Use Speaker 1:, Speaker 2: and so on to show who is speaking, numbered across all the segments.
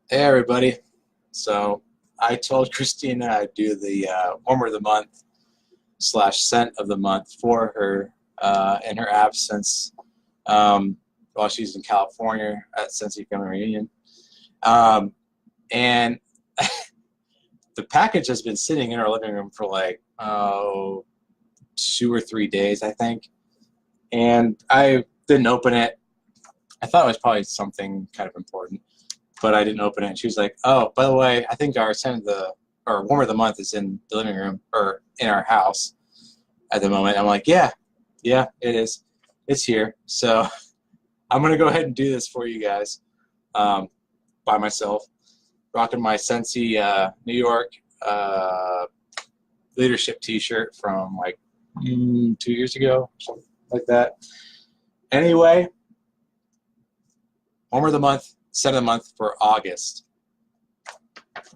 Speaker 1: Hey everybody. So I told Christina I'd do the warmer of the month slash scent of the month for her in her absence um, while she's in California at Scentsy Family Reunion. Um, and the package has been sitting in our living room for like 2 or 3 days, I think. And I didn't open it. I thought it was probably something kind of important, but I didn't open it. And she was like, "Oh, by the way, I think our scent of the or warmer of the month is in the living room or in our house at the moment." I'm like, "Yeah, yeah, it is. It's here." So I'm gonna go ahead and do this for you guys um, by myself, rocking my Scentsy New York uh, leadership T-shirt from like 2 years ago, something like that. Anyway, warmer of the month, scent of the month for August.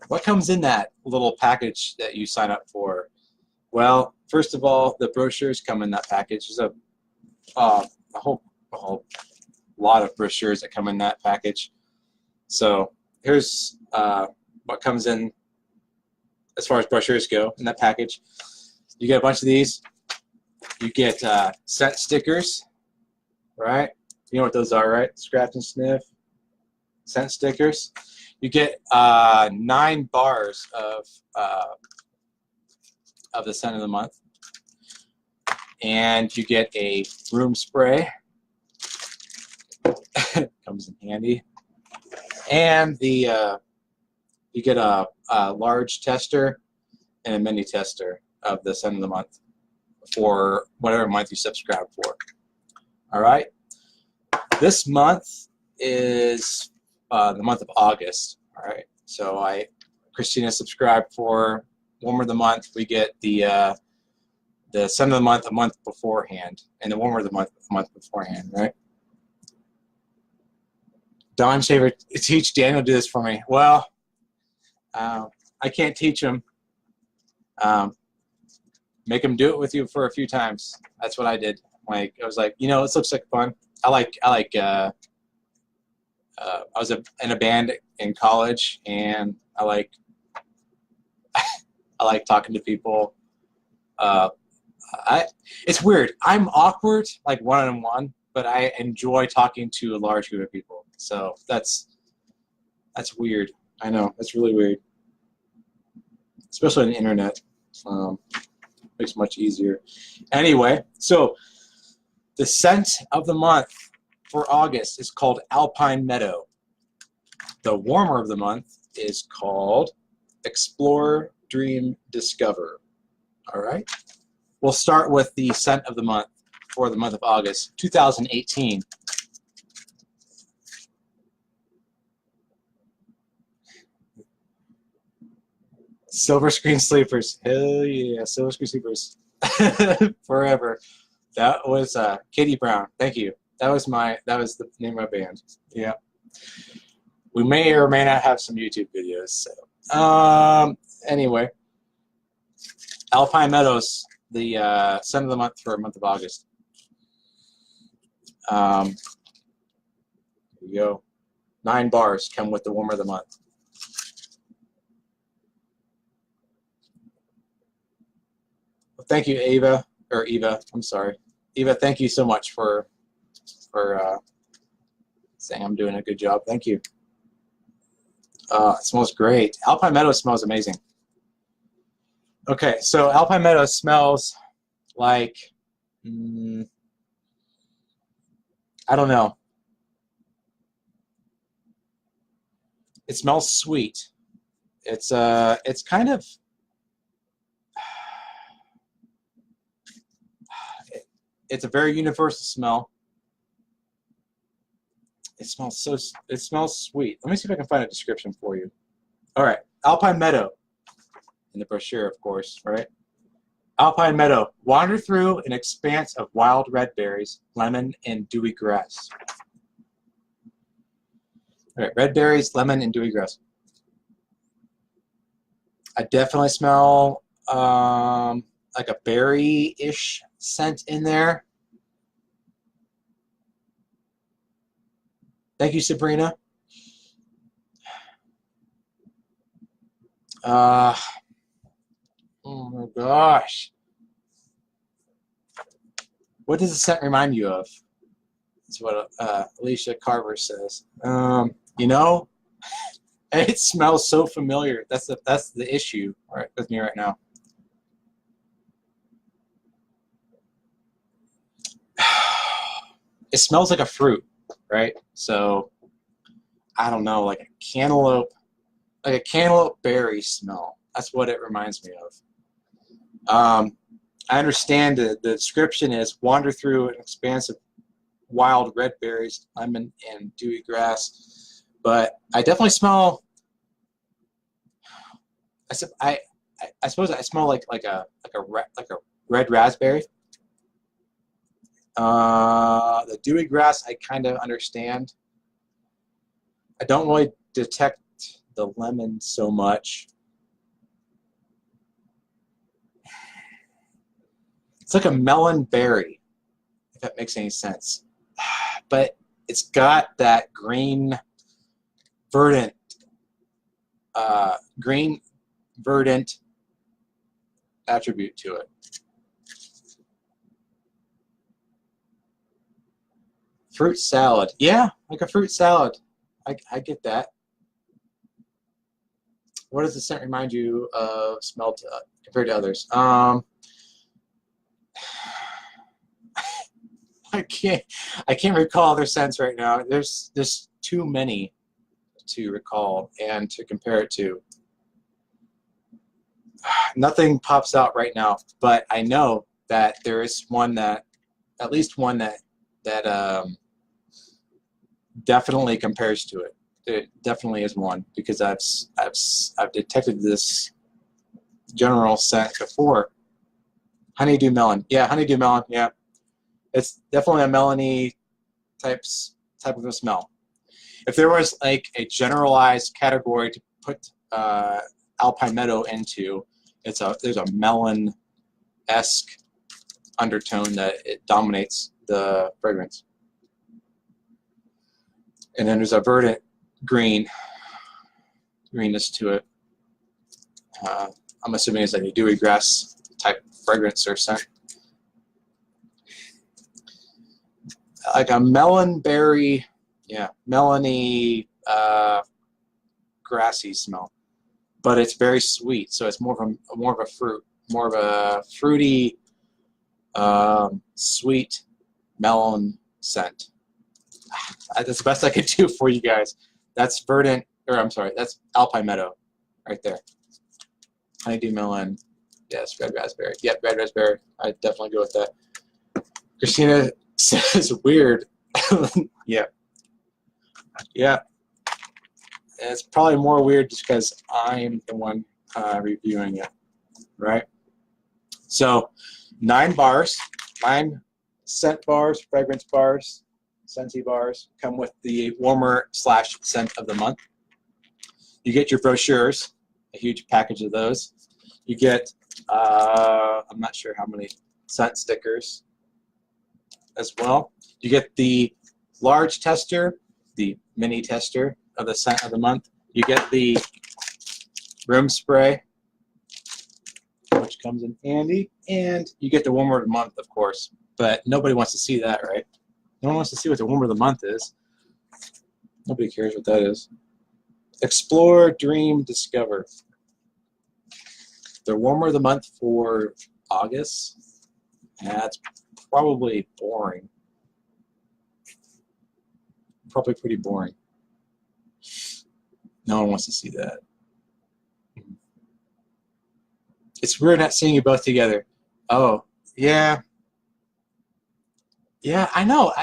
Speaker 1: What comes in that little package that you sign up for? Well, first of all, the brochures come in that package. There's a whole lot of brochures that come in that package. So here's what comes in as far as brochures go in that package. You get a bunch of these. You get scent stickers, right? You know what those are, right? Scratch and sniff scent stickers. You get 9 bars of the scent of the month, and you get a room spray. Comes in handy, and you get a large tester and a mini tester of the scent of the month for whatever month you subscribe for. All right, this month is the month of August. All right, so Christina subscribed for warmer of the month. We get the scent of the month a month beforehand, and the warmer of the month a month beforehand, right? Don Shaver, teach Daniel to do this for me. Well, I can't teach him. Make him do it with you for a few times. That's what I did. Like I was like, this looks like fun. I was in a band in college, and I like talking to people. It's weird. I'm awkward, like one-on-one, but I enjoy talking to a large group of people. So that's weird. I know, it's really weird, especially on the internet. Makes it much easier. Anyway, so the scent of the month for August is called Alpine Meadow. The warmer of the month is called Explore, Dream, Discover. All right. We'll start with the scent of the month for the month of August, 2018. Silver Screen Sleepers. Hell yeah, Silver Screen Sleepers. Forever. That was Katie Brown. Thank you. That was the name of my band. Yeah. We may or may not have some YouTube videos. So, anyway, Alpine Meadows, the scent of the month for the month of August. Here you go. 9 bars come with the warmer of the month. Well, thank you, Eva. I'm sorry, Eva. Thank you so much for saying I'm doing a good job. Thank you. It smells great. Alpine Meadow smells amazing. Okay, so Alpine Meadow smells like, I don't know. It smells sweet. It's kind of, it's a very universal smell. It smells sweet. Let me see if I can find a description for you. All right, Alpine Meadow, in the brochure, of course, right? Alpine Meadow. Wander through an expanse of wild red berries, lemon, and dewy grass. All right, red berries, lemon, and dewy grass. I definitely smell like a berry-ish scent in there. Thank you, Sabrina. Uh, oh my gosh. What does the scent remind you of? That's what Alicia Carver says. You know, it smells so familiar. That's the issue right with me right now. It smells like a fruit, right? So I don't know, like a cantaloupe berry smell. That's what it reminds me of. I understand the description is wander through an expanse of wild red berries, lemon, and dewy grass. But I definitely smell. I suppose I smell like a red raspberry. The dewy grass I kind of understand. I don't really detect the lemon so much. It's like a melon berry, if that makes any sense. But it's got that verdant, green verdant attribute to it. Fruit salad. Yeah, like a fruit salad. I get that. What does the scent remind you of smell to, compared to others? I can't recall other scents right now. There's too many to recall and to compare it to. Nothing pops out right now, but I know that there is one that, at least one that definitely compares to it. It definitely is one because I've detected this general scent before. Honeydew melon. Yeah, honeydew melon. Yeah, it's definitely a melony type of a smell. If there was like a generalized category to put Alpine Meadow into, there's a melon-esque undertone that it dominates the fragrance. And then there's a verdant greenness to it. I'm assuming it's like a dewy grass type fragrance or scent. Like a melon berry, yeah, melony, grassy smell. But it's very sweet, so it's more of a fruit, more of a fruity, sweet melon scent. That's the best I could do for you guys. That's verdant, or I'm sorry, that's Alpine Meadow, right there. Honeydew melon, yes, red raspberry. Yep, red raspberry. I definitely go with that. Christina says weird. Yeah, yeah. It's probably more weird just because I'm the one reviewing it, right? So 9 bars, 9 scent bars, fragrance bars, Scentsy bars come with the warmer / scent of the month. You get your brochures, a huge package of those. You get, I'm not sure how many scent stickers as well. You get the large tester, the mini tester of the scent of the month. You get the room spray, which comes in handy, and you get the warmer of the month, of course. But nobody wants to see that, right? No one wants to see what the warmer of the month is. Nobody cares what that is. Explore, dream, discover. The warmer of the month for August. That's probably boring. Probably pretty boring. No one wants to see that. It's weird not seeing you both together. Oh, yeah. Yeah, I know.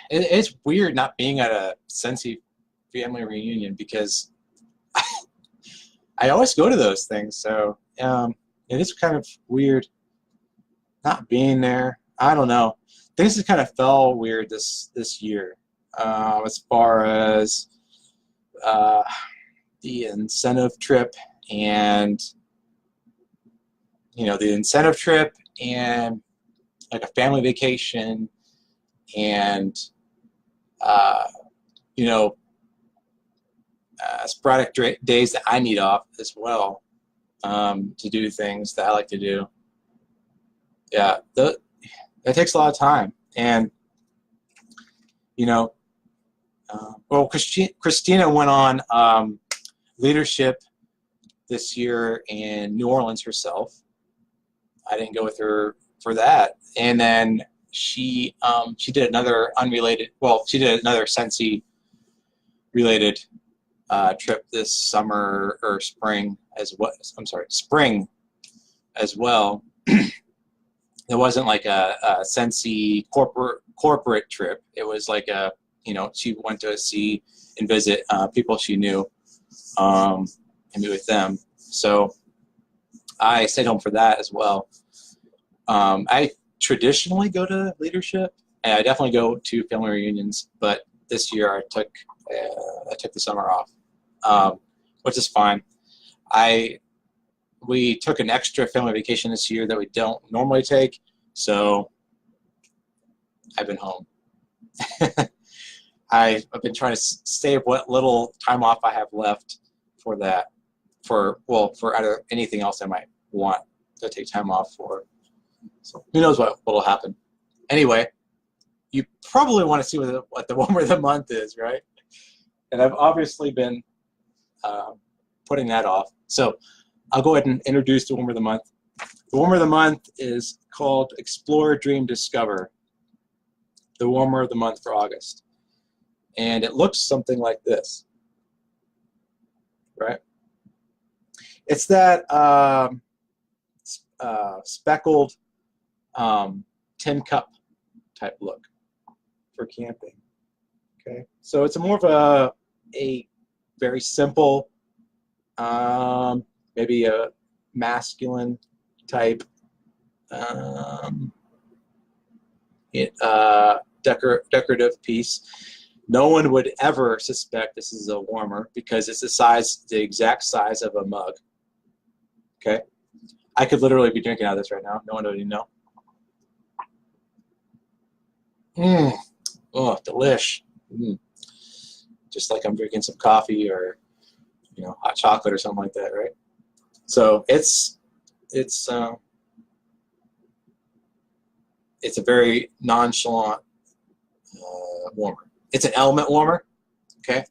Speaker 1: It's weird not being at a Scentsy family reunion because I always go to those things. So it is kind of weird not being there. I don't know. Things just kind of fell weird this year as far as the incentive trip and like a family vacation and sporadic days that I need off as well. to do things that I like to do. Yeah, it takes a lot of time. And, you know, well, Christina went on leadership this year in New Orleans herself. I didn't go with her for that. And then she did another unrelated, well, she did another Scentsy related trip this summer or spring as well. I'm sorry, spring as well. It wasn't like a Scentsy corporate trip. It was like a, you know, she went to see and visit people she knew and meet with them. So I stayed home for that as well. I traditionally go to leadership, and I definitely go to family reunions. But this year I took the summer off, which is fine. We took an extra family vacation this year that we don't normally take, so I've been home. I've been trying to save what little time off I have left for that, for either anything else I might want to take time off for. So who knows what will happen. Anyway, you probably want to see what the warmer of the month is, right? And I've obviously been putting that off. So I'll go ahead and introduce the warmer of the month. The warmer of the month is called Explore, Dream, Discover. The warmer of the month for August. And it looks something like this, right? It's that speckled tin cup type look for camping. Okay, so it's more of a very simple, maybe a masculine type decorative piece. No one would ever suspect this is a warmer because it's the exact size of a mug. Okay, I could literally be drinking out of this right now. No one would even know. Oh, delish. Just like I'm drinking some coffee or, you know, hot chocolate or something like that, right? So it's a very nonchalant warmer. It's an element warmer, okay?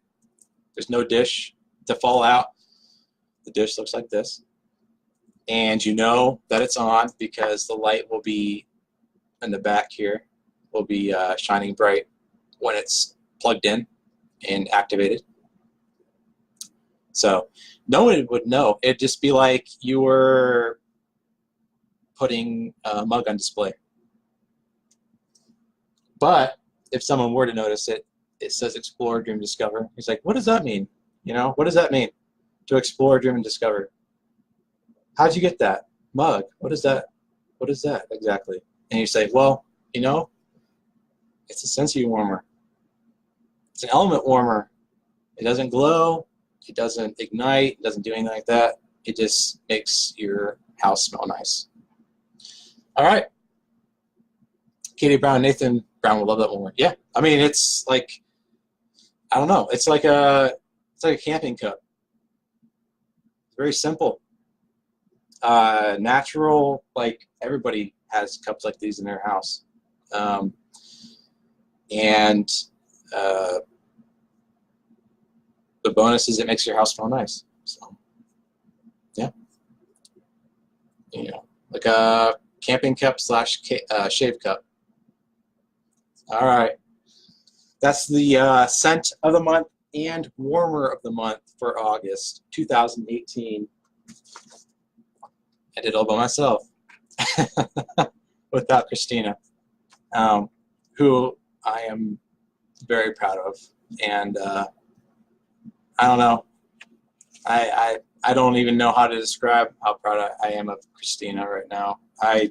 Speaker 1: There's no dish to fall out. The dish looks like this. And you know that it's on because the light will be in the back here, will be shining bright when it's plugged in and activated. So no one would know. It'd just be like you were putting a mug on display. But if someone were to notice it, it says Explore, Dream, Discover. He's like, what does that mean? You know, what does that mean? To explore, dream, and discover. How'd you get that mug? What is that? What is that exactly? And you say, well, you know, it's a Scentsy warmer. It's an element warmer. It doesn't glow. It doesn't ignite. It doesn't do anything like that. It just makes your house smell nice. All right. Katie Brown, Nathan Brown will love that warmer. Yeah, I mean, it's like, I don't know. It's like a camping cup. It's very simple. Natural, like everybody has cups like these in their house. And the bonus is it makes your house smell nice. So, yeah. You know, like a camping cup / shave cup. All right. That's the scent of the month and warmer of the month for August 2018. I did it all by myself without Christina, who I am very proud of. And I don't know. I don't even know how to describe how proud I am of Christina right now. I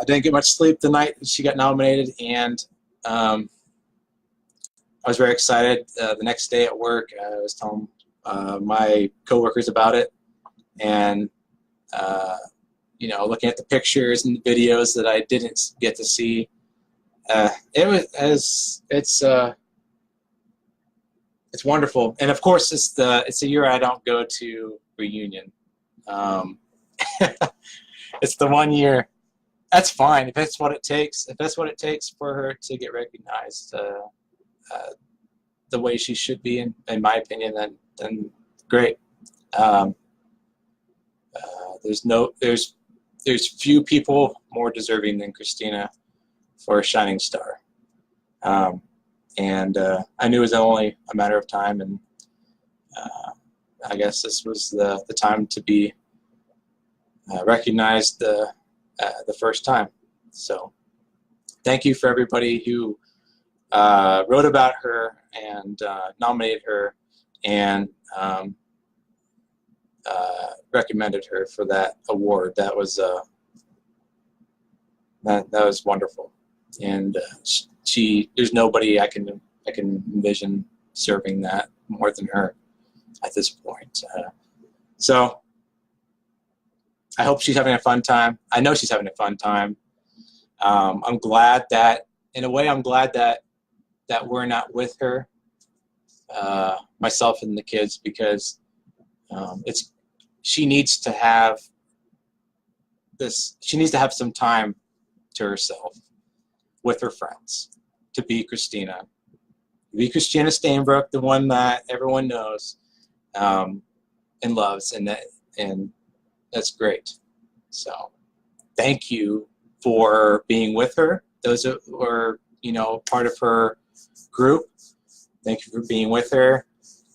Speaker 1: didn't get much sleep the night that she got nominated, and I was very excited. The next day at work, I was telling my coworkers about it, and you know, looking at the pictures and the videos that I didn't get to see. It's it's wonderful. And of course, it's the year I don't go to reunion. It's the 1 year. That's fine if that's what it takes. If that's what it takes for her to get recognized the way she should be, in my opinion, then great. There's few people more deserving than Christina for a shining star. And I knew it was only a matter of time, and I guess this was the time to be recognized the first time. So thank you for everybody who wrote about her and nominated her and recommended her for that award. That was that was wonderful, and there's nobody I can envision serving that more than her at this point. So I hope she's having a fun time. I know she's having a fun time. I'm glad that, in a way, I'm glad that we're not with her, myself and the kids, because she needs to have this. She needs to have some time to herself with her friends, to be Christina. Be Christina Stainbrook, the one that everyone knows and loves, and that's great. So thank you for being with her. Those who are, part of her group, thank you for being with her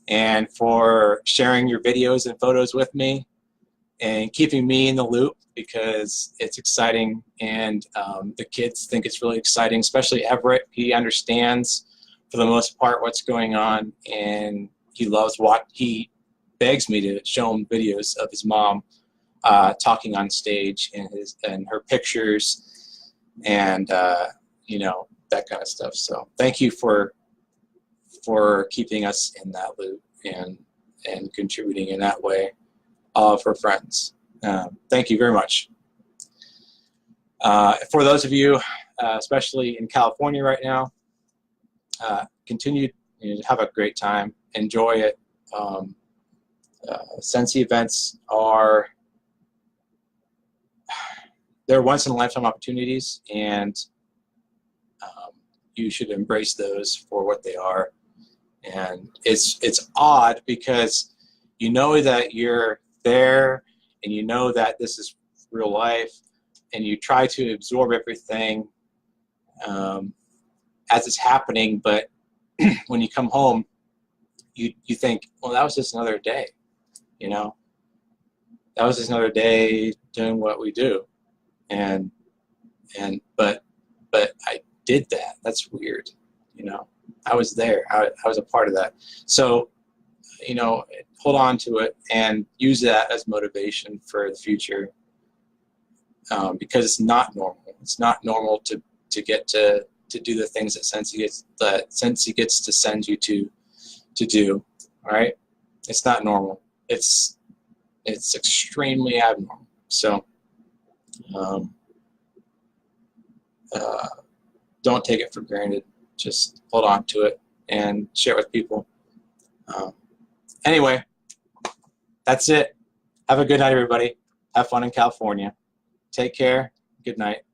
Speaker 1: and for sharing your videos and photos with me and keeping me in the loop, because it's exciting, and the kids think it's really exciting, especially Everett. He understands for the most part what's going on, and he loves he begs me to show him videos of his mom talking on stage, and her pictures, and that kind of stuff. So thank you for keeping us in that loop and contributing in that way, all of her friends. Thank you very much. For those of you, especially in California right now, continue to have a great time. Enjoy it. Scentsy events they're once-in-a-lifetime opportunities, and you should embrace those for what they are. And it's odd because you know that you're there, and you know that this is real life, and you try to absorb everything as it's happening, but when you come home, you think, well, that was just another day, that was just another day doing what we do, but I did that. That's weird, I was there. I was a part of that. So, hold on to it and use that as motivation for the future, because it's not normal. It's not normal to get to do the things that Scentsy gets to send you to do. All right, it's not normal. It's extremely abnormal. So don't take it for granted. Just hold on to it and share it with people. Anyway, that's it. Have a good night, everybody. Have fun in California. Take care. Good night.